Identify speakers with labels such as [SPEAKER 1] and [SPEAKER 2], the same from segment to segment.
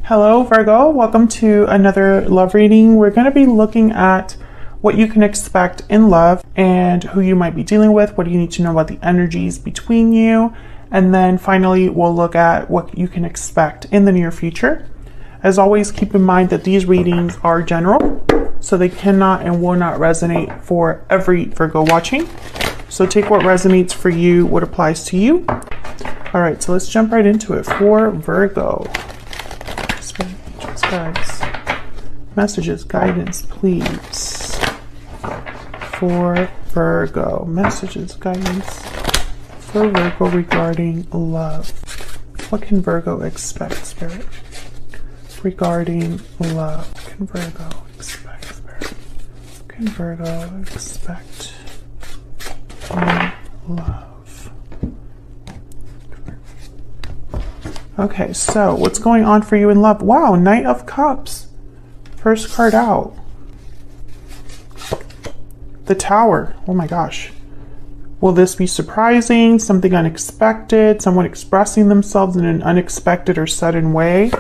[SPEAKER 1] Hello Virgo, welcome to another love reading. We're going to be looking at what you can expect in love and who you might be dealing with, what do you need to know about the energies between you, and then finally we'll look at what you can expect in the near future. As always, keep in mind that these readings are general, so they cannot and will not resonate for every Virgo watching. So take what resonates for you, what applies to you. All right, so let's jump right into it for Virgo. Guys, messages, guidance, please, for Virgo. Messages, guidance for Virgo regarding love. What can Virgo expect, Spirit? Regarding love. What can Virgo expect, Spirit? What can Virgo expect in love? Okay, so what's going on for you in love? Wow, Knight of Cups. First card out. The Tower. Oh my gosh. Will this be surprising? Something unexpected? Someone expressing themselves in an unexpected or sudden way?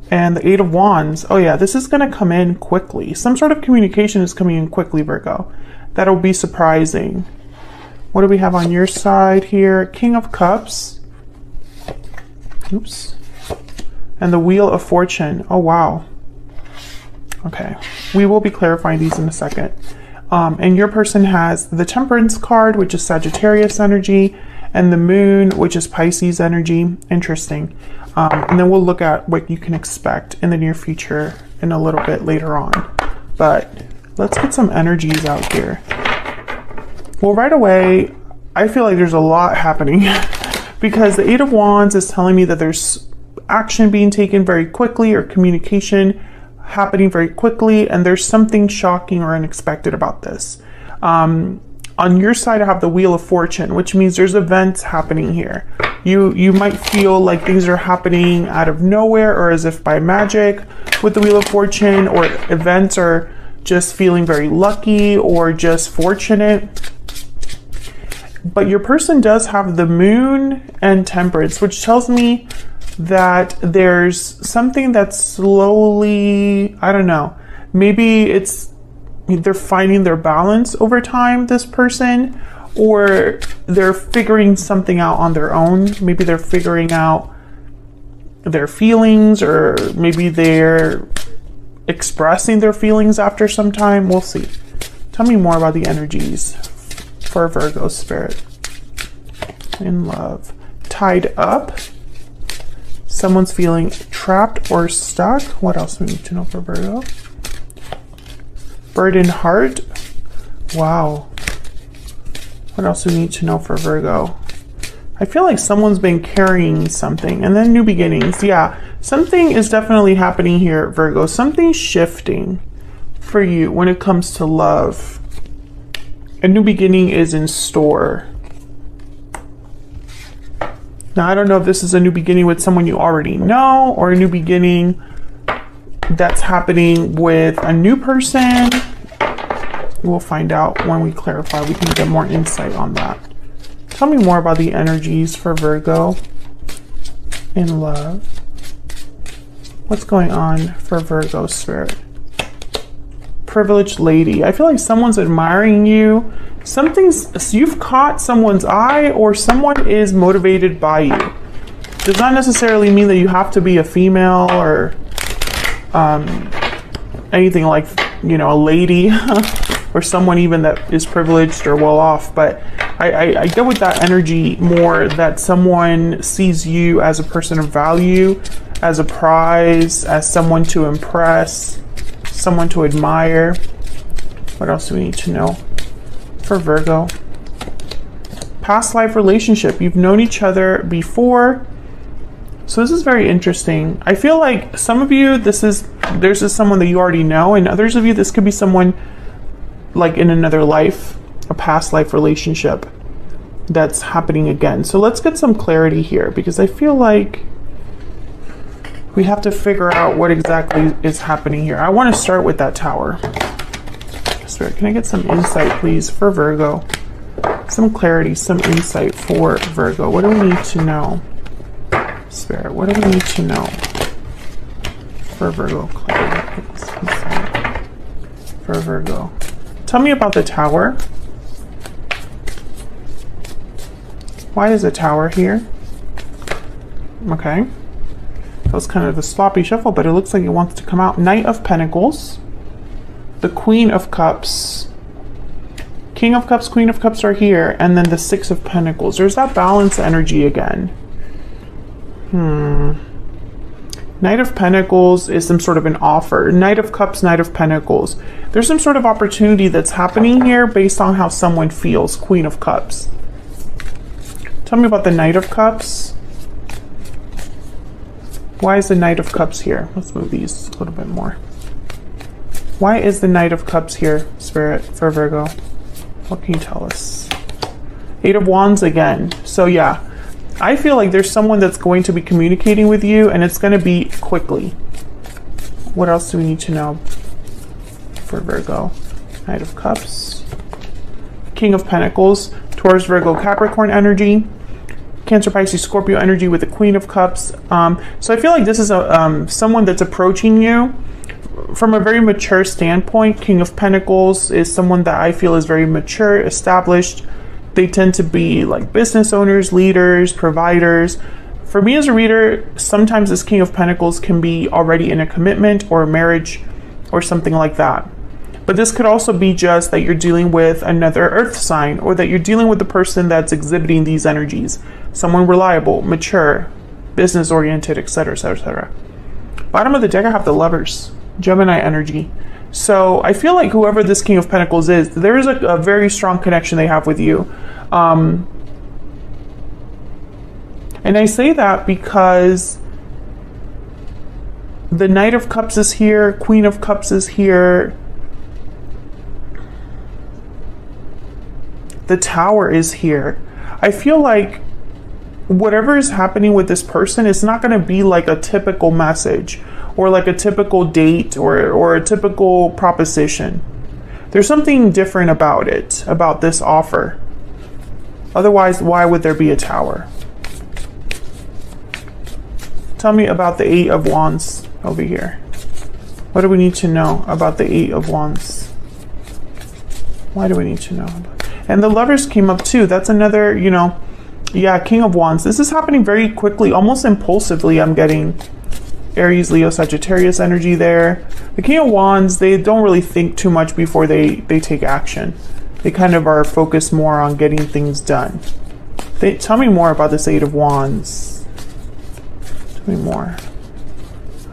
[SPEAKER 1] And the Eight of Wands. Oh yeah, this is going to come in quickly. Some sort of communication is coming in quickly, Virgo. That'll be surprising. What do we have on your side here? King of Cups. Oops. And the Wheel of Fortune. Oh, wow. Okay. We will be clarifying these in a second. And your person has the Temperance card, which is Sagittarius energy, and the Moon, which is Pisces energy. Interesting. And then we'll look at what you can expect in the near future in a little bit later on. But let's get some energies out here. Well, right away, I feel like there's a lot happening. Because the Eight of Wands is telling me that there's action being taken very quickly or communication happening very quickly, and there's something shocking or unexpected about this. On your side, I have the Wheel of Fortune, which means there's events happening here. You might feel like things are happening out of nowhere or as if by magic with the Wheel of Fortune, or events are just feeling very lucky or just fortunate. But your person does have the Moon and Temperance, which tells me that there's something that's slowly, I don't know, maybe they're finding their balance over time, this person, or they're figuring something out on their own. Maybe they're figuring out their feelings, or maybe they're expressing their feelings after some time. We'll see. Tell me more about the energies for Virgo spirit in love. Tied up. Someone's feeling trapped or stuck. What else do we need to know for Virgo? Burdened heart. Wow. What else do we need to know for Virgo? I feel like someone's been carrying something. And then new beginnings. Yeah, something is definitely happening here, Virgo. Something's shifting for you when it comes to love. A new beginning is in store. Now, I don't know if this is a new beginning with someone you already know, or a new beginning that's happening with a new person. We'll find out when we clarify. We can get more insight on that. Tell me more about the energies for Virgo in love. What's going on for Virgo spirit? Privileged lady. I feel like someone's admiring you. You've caught someone's eye, or someone is motivated by you. Does not necessarily mean that you have to be a female or anything like, a lady or someone even that is privileged or well off. But I get with that energy more that someone sees you as a person of value, as a prize, as someone to impress, someone to admire. What else do we need to know for Virgo? Past life relationship. You've known each other before. So this is very interesting. I feel like some of you, there's someone that you already know, and others of you, this could be someone like in another life, a past life relationship that's happening again. So let's get some clarity here, because I feel like we have to figure out what exactly is happening here. I want to start with that Tower. Spirit, can I get some insight, please, for Virgo? Some clarity, some insight for Virgo. What do we need to know? Spirit, what do we need to know For Virgo, for Virgo. Tell me about the Tower. Why is the Tower here? Okay. That was kind of a sloppy shuffle, but it looks like it wants to come out. Knight of Pentacles. The Queen of Cups. King of Cups, Queen of Cups are here. And then the Six of Pentacles. There's that balance energy again. Knight of Pentacles is some sort of an offer. Knight of Cups, Knight of Pentacles. There's some sort of opportunity that's happening here based on how someone feels. Queen of Cups. Tell me about the Knight of Cups. Why is the Knight of Cups here? Let's move these a little bit more. Why is the Knight of Cups here, Spirit, for Virgo? What can you tell us? Eight of Wands again. So yeah, I feel like there's someone that's going to be communicating with you, and it's going to be quickly. What else do we need to know for Virgo? Knight of Cups. King of Pentacles. Taurus, Virgo, Capricorn energy. Cancer, Pisces, Scorpio energy with the Queen of Cups. So I feel like this is someone that's approaching you from a very mature standpoint. King of Pentacles is someone that I feel is very mature, established. They tend to be like business owners, leaders, providers. For me as a reader, sometimes this King of Pentacles can be already in a commitment or a marriage or something like that. But this could also be just that you're dealing with another earth sign, or that you're dealing with the person that's exhibiting these energies. Someone reliable, mature, business oriented, etc., etc., etc. Bottom of the deck, I have the Lovers, Gemini energy. So I feel like whoever this King of Pentacles is, there is a very strong connection they have with you. And I say that because the Knight of Cups is here, Queen of Cups is here. The Tower is here. I feel like whatever is happening with this person is not going to be like a typical message or like a typical date or a typical proposition. There's something different about it, about this offer. Otherwise, why would there be a Tower? Tell me about the Eight of Wands over here. What do we need to know about the Eight of Wands? Why do we need to know about it? And the Lovers came up too. That's another, you know, yeah, King of Wands. This is happening very quickly, almost impulsively. I'm getting Aries, Leo, Sagittarius energy there. The King of Wands, they don't really think too much before they take action. They kind of are focused more on getting things done. Tell me more about this Eight of Wands. Tell me more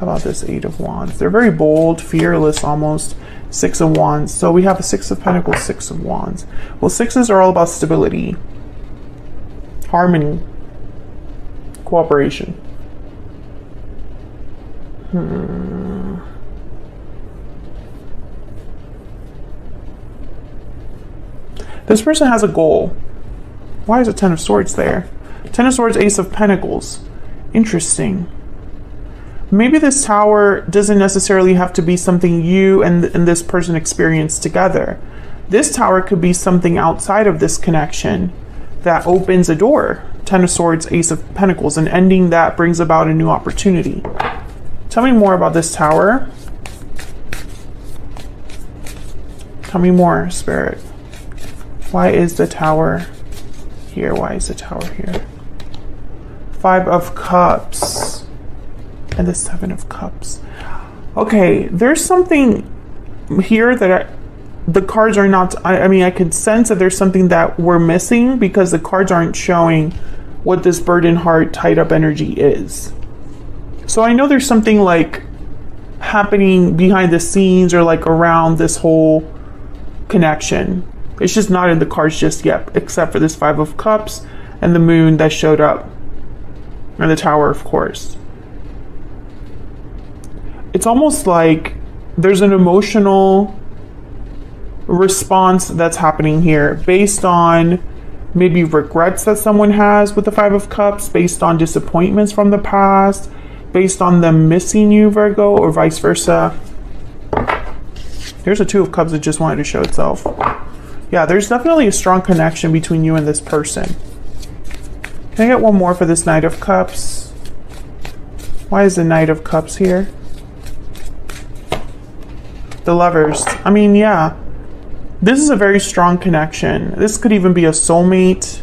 [SPEAKER 1] about this Eight of Wands. They're very bold, fearless almost. Six of Wands. So we have a Six of Pentacles, Six of Wands. Well, sixes are all about stability, harmony, cooperation. This person has a goal. Why is a Ten of Swords there? Ten of Swords, Ace of Pentacles. Interesting. Maybe this Tower doesn't necessarily have to be something you and this person experience together. This Tower could be something outside of this connection that opens a door. Ten of Swords, Ace of Pentacles, an ending that brings about a new opportunity. Tell me more about this Tower. Tell me more, Spirit. Why is the Tower here? Why is the Tower here? Five of Cups. And the Seven of Cups. Okay, there's something here that the cards are not, I mean, I could sense that there's something that we're missing because the cards aren't showing what this burden heart tied up energy is. So I know there's something like happening behind the scenes or like around this whole connection. It's just not in the cards just yet, except for this Five of Cups and the Moon that showed up. And the Tower, of course. It's almost like there's an emotional response that's happening here based on maybe regrets that someone has with the Five of Cups, based on disappointments from the past, based on them missing you, Virgo, or vice versa. Here's a Two of Cups that just wanted to show itself. Yeah, there's definitely a strong connection between you and this person. Can I get one more for this Knight of Cups? Why is the Knight of Cups here? The Lovers. I mean, yeah. This is a very strong connection. This could even be a soulmate.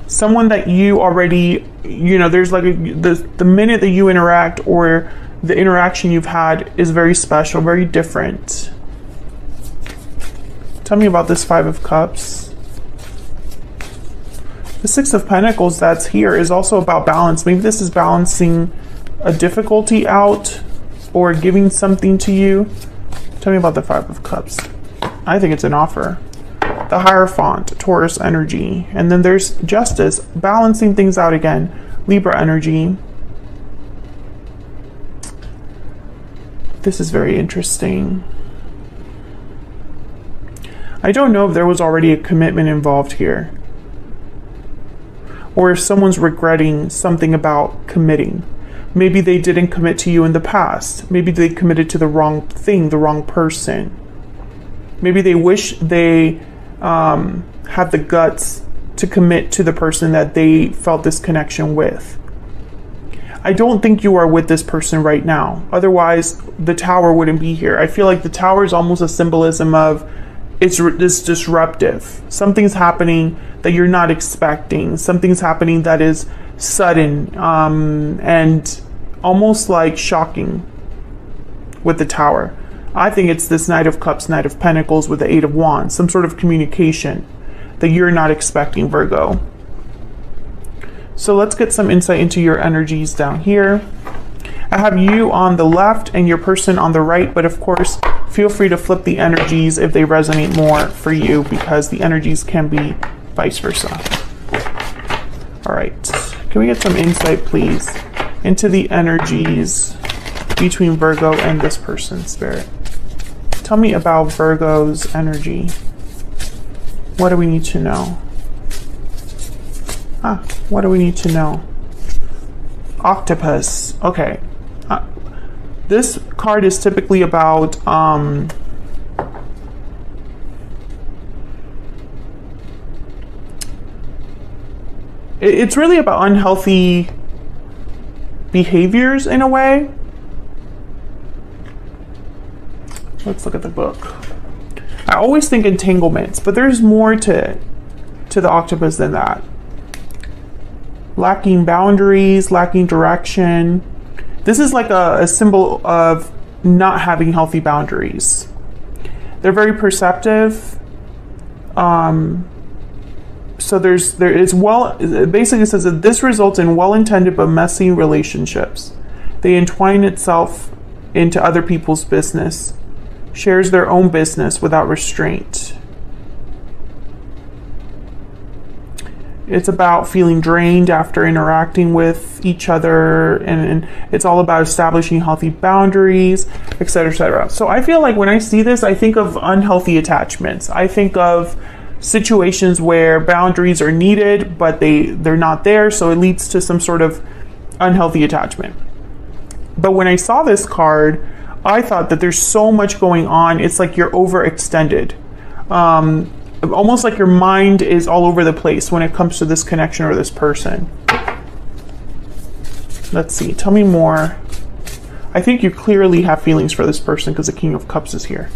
[SPEAKER 1] Someone that you already, you know, there's like the minute that you interact or the interaction you've had is very special, very different. Tell me about this Five of Cups. The Six of Pentacles that's here is also about balance. Maybe this is balancing a difficulty out or giving something to you. Tell me about the Five of Cups. I think it's an offer. The Hierophant, Taurus energy. And then there's Justice, balancing things out again. Libra energy. This is very interesting. I don't know if there was already a commitment involved here, or if someone's regretting something about committing. Maybe they didn't commit to you in the past. Maybe they committed to the wrong thing, the wrong person. Maybe they wish they had the guts to commit to the person that they felt this connection with. I don't think you are with this person right now. Otherwise, the Tower wouldn't be here. I feel like the Tower is almost a symbolism of it's disruptive. Something's happening that you're not expecting. Something's happening that is sudden and almost like shocking with the Tower. I think it's this Knight of Cups, Knight of Pentacles with the Eight of Wands. Some sort of communication that you're not expecting, Virgo. So let's get some insight into your energies down here. I have you on the left and your person on the right, but of course, feel free to flip the energies if they resonate more for you, because the energies can be vice versa. All right, can we get some insight, please, into the energies between Virgo and this person, Spirit? Tell me about Virgo's energy. What do we need to know? What do we need to know? Octopus. Okay. This card is typically about it's really about unhealthy behaviors in a way. Let's look at the book. I always think entanglements, but there's more to the octopus than that. Lacking boundaries, lacking direction. This is like a symbol of not having healthy boundaries. They're very perceptive. So there is it basically says that this results in well-intended but messy relationships. They entwine itself into other people's business, shares their own business without restraint. It's about feeling drained after interacting with each other, and it's all about establishing healthy boundaries, etc., etc. So I feel like when I see this, I think of unhealthy attachments. I think of situations where boundaries are needed, but they're not there, so it leads to some sort of unhealthy attachment. But when I saw this card, I thought that there's so much going on. It's like you're overextended. Almost like your mind is all over the place when it comes to this connection or this person. Let's see. Tell me more. I think you clearly have feelings for this person because the King of Cups is here.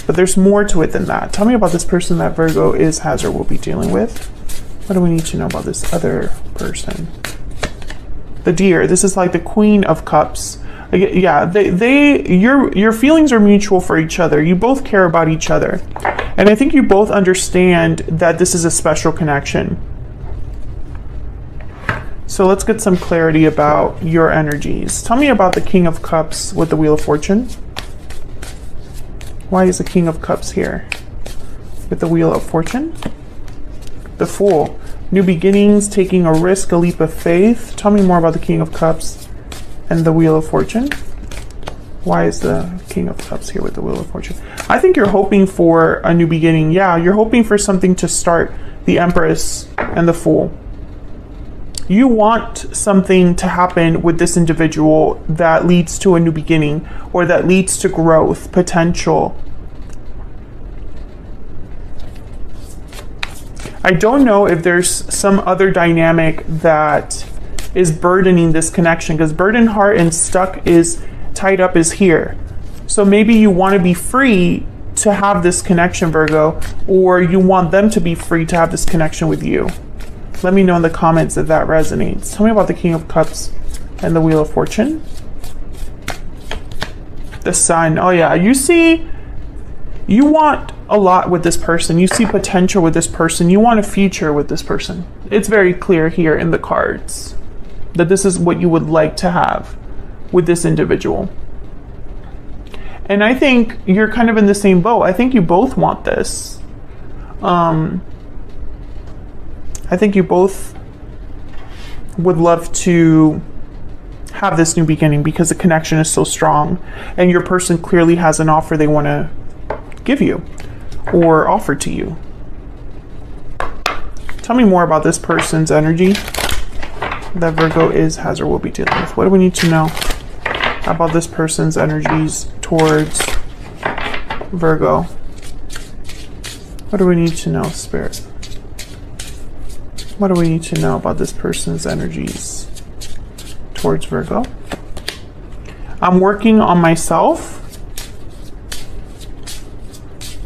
[SPEAKER 1] But there's more to it than that. Tell me about this person that Virgo has or will be dealing with. What do we need to know about this other person? The Deer. This is like the Queen of Cups. Yeah, your feelings are mutual for each other. You both care about each other. And I think you both understand that this is a special connection. So let's get some clarity about your energies. Tell me about the King of Cups with the Wheel of Fortune. Why is the King of Cups here with the Wheel of Fortune? The Fool. New beginnings, taking a risk, a leap of faith. Tell me more about the King of Cups and the Wheel of Fortune. Why is the King of Cups here with the Wheel of Fortune? I think you're hoping for a new beginning. Yeah, you're hoping for something to start. The Empress and the Fool. You want something to happen with this individual that leads to a new beginning, or that leads to growth, potential. I don't know if there's some other dynamic that is burdening this connection, because burdened heart and stuck is tied up is here. So maybe you want to be free to have this connection, Virgo, or you want them to be free to have this connection with you. Let me know in the comments if that resonates. Tell me about the King of Cups and the Wheel of Fortune. The Sun. Oh yeah, you see, you want a lot with this person. You see potential with this person. You want a future with this person. It's very clear here in the cards that this is what you would like to have with this individual. And I think you're kind of in the same boat. I think you both want this. I think you both would love to have this new beginning because the connection is so strong and your person clearly has an offer they want to give you or offer to you. Tell me more about this person's energy that Virgo is, has, or will be dealing with. What do we need to know about this person's energies towards Virgo? What do we need to know, Spirit? What do we need to know about this person's energies towards Virgo? I'm working on myself.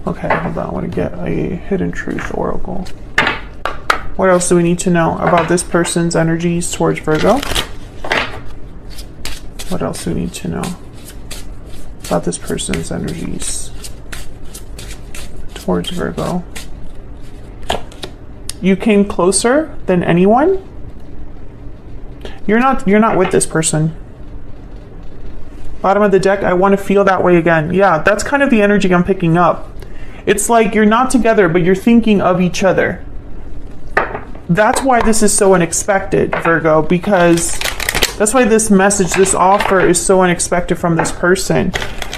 [SPEAKER 1] Okay, hold on. I want to get a hidden truth oracle. What else do we need to know about this person's energies towards Virgo? What else do we need to know about this person's energies towards Virgo? You came closer than anyone. You're not with this person. Bottom of the deck, I want to feel that way again. Yeah, that's kind of the energy I'm picking up. It's like you're not together, but you're thinking of each other. That's why this is so unexpected, Virgo, because that's why this message, this offer is so unexpected from this person.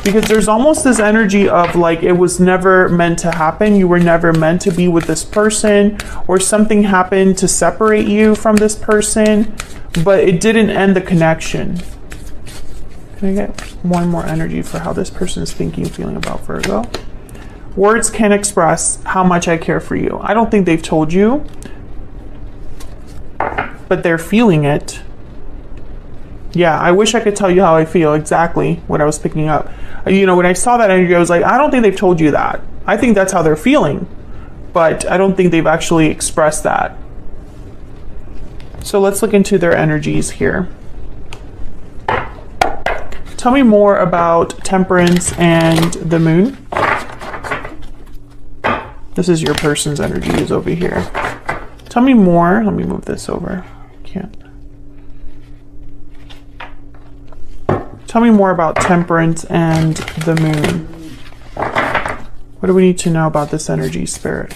[SPEAKER 1] Because there's almost this energy of like it was never meant to happen. You were never meant to be with this person, or something happened to separate you from this person, but it didn't end the connection. Can I get one more energy for how this person is thinking, feeling about Virgo? Words can't express how much I care for you. I don't think they've told you, but they're feeling it. Yeah, I wish I could tell you how I feel, exactly what I was picking up. You know, when I saw that energy, I was like, I don't think they've told you that. I think that's how they're feeling, but I don't think they've actually expressed that. So let's look into their energies here. Tell me more about Temperance and the Moon. This is your person's energy is over here. Tell me more. Let me move this over. Can't. Tell me more about Temperance and the Moon. What do we need to know about this energy, Spirit?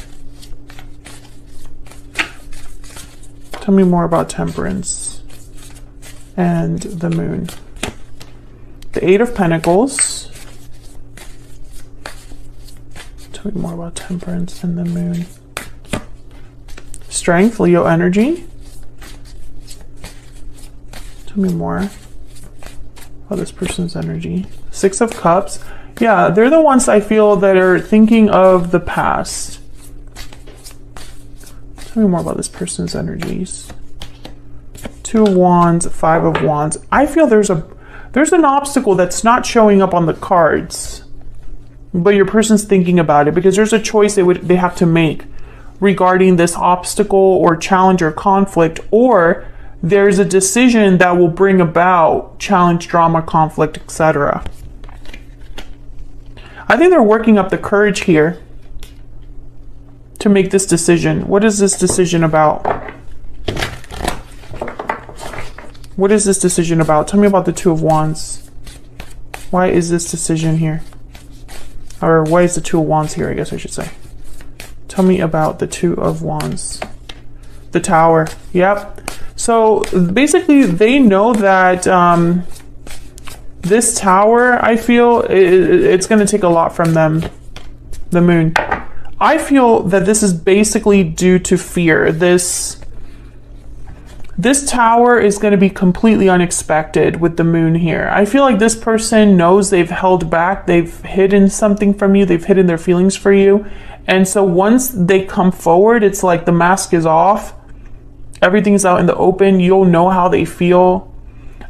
[SPEAKER 1] Tell me more about Temperance and the Moon. The Eight of Pentacles. Tell me more about Temperance and the Moon. Strength, Leo energy. Tell me more about this person's energy. Six of Cups. Yeah, they're the ones I feel that are thinking of the past. Tell me more about this person's energies. Two of Wands, Five of Wands. I feel there's an obstacle that's not showing up on the cards, but your person's thinking about it because there's a choice they have to make regarding this obstacle or challenge or conflict, or there's a decision that will bring about challenge, drama, conflict, etc. I think they're working up the courage here to make this decision. What is this decision about? What is this decision about? Tell me about the Two of Wands. Why is this decision here? Or why is the Two of Wands here, I guess I should say. Tell me about the Two of Wands. The Tower. Yep. So basically they know that this Tower, I feel it's going to take a lot from them. The Moon. I feel that this is basically due to fear. This Tower is going to be completely unexpected with the Moon here. I feel like this person knows they've held back, they've hidden something from you, they've hidden their feelings for you. And so once they come forward, it's like the mask is off. Everything's out in the open. You'll know how they feel.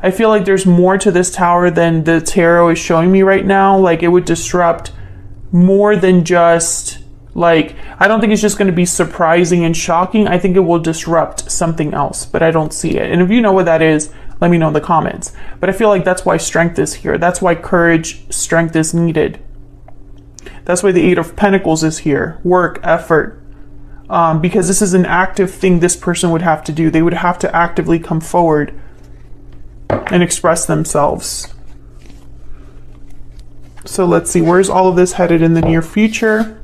[SPEAKER 1] I feel like there's more to this tower than the tarot is showing me right now. Like, it would disrupt more than just, like, I don't think it's just going to be surprising and shocking. I think it will disrupt something else, but I don't see it. And if you know what that is, let me know in the comments. But I feel like that's why strength is here. That's why courage, strength is needed. That's why the Eight of Pentacles is here. Work, effort. Because this is an active thing this person would have to do. They would have to actively come forward and express themselves. So let's see, where's all of this headed in the near future?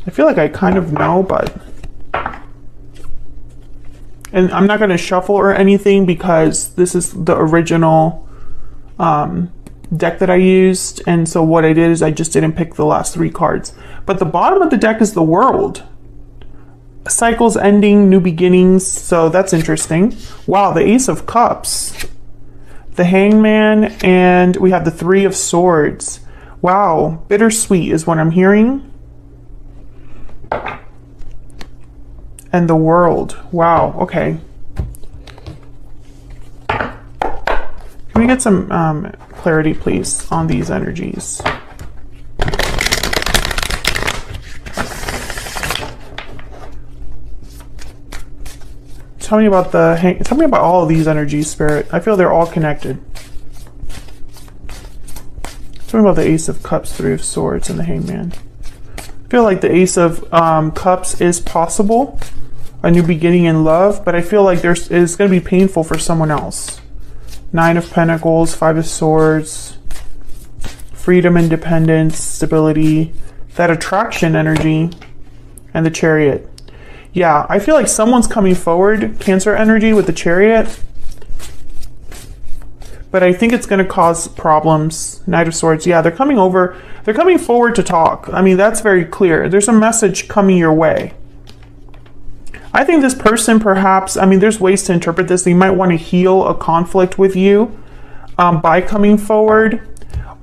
[SPEAKER 1] I feel like I kind of know, but... And I'm not going to shuffle or anything because this is the original deck that I used. And so what I did is I just didn't pick the last 3 cards. But the bottom of the deck is the World. Cycles ending, new beginnings. So that's interesting. Wow, the Ace of Cups. The Hangman, and we have the 3 of Swords. Wow, bittersweet is what I'm hearing. And the World. Wow, okay. Can we get some clarity, please, on these energies? Tell me about tell me about all of these energies, Spirit. I feel they're all connected. Tell me about the Ace of Cups, 3 of Swords, and the Hangman. I feel like the Ace of Cups is possible. A new beginning in love, but I feel like it's going to be painful for someone else. 9 of Pentacles, 5 of Swords, freedom, independence, stability, that attraction energy, and the Chariot. Yeah, I feel like someone's coming forward, Cancer energy with the Chariot, but I think it's going to cause problems. Knight of Swords, yeah, they're coming forward to talk. I mean, that's very clear. There's a message coming your way. I think this person perhaps, I mean, there's ways to interpret this. They might want to heal a conflict with you by coming forward.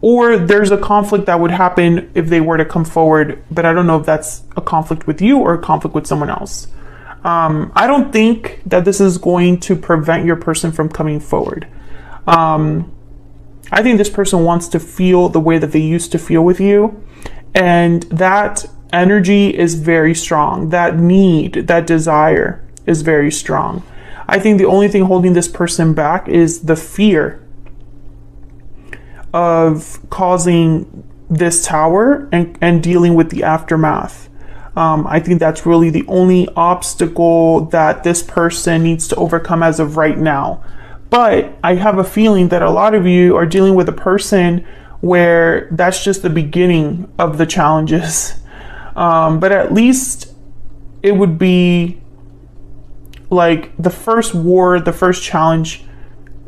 [SPEAKER 1] Or there's a conflict that would happen if they were to come forward, but I don't know if that's a conflict with you or a conflict with someone else. I don't think that this is going to prevent your person from coming forward. I think this person wants to feel the way that they used to feel with you, and that energy is very strong. That need, that desire is very strong. I think the only thing holding this person back is the fear of causing this tower and dealing with the aftermath. I think that's really the only obstacle that this person needs to overcome as of right now. But I have a feeling that a lot of you are dealing with a person where that's just the beginning of the challenges. But at least it would be like the first war, the first challenge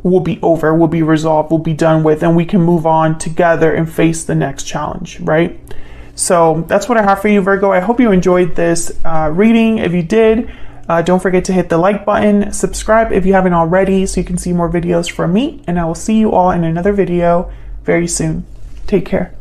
[SPEAKER 1] will be over, will be resolved, will be done with, and we can move on together and face the next challenge, right? So that's what I have for you, Virgo. I hope you enjoyed this reading. If you did, don't forget to hit the like button, subscribe if you haven't already so you can see more videos from me, and I will see you all in another video very soon. Take care.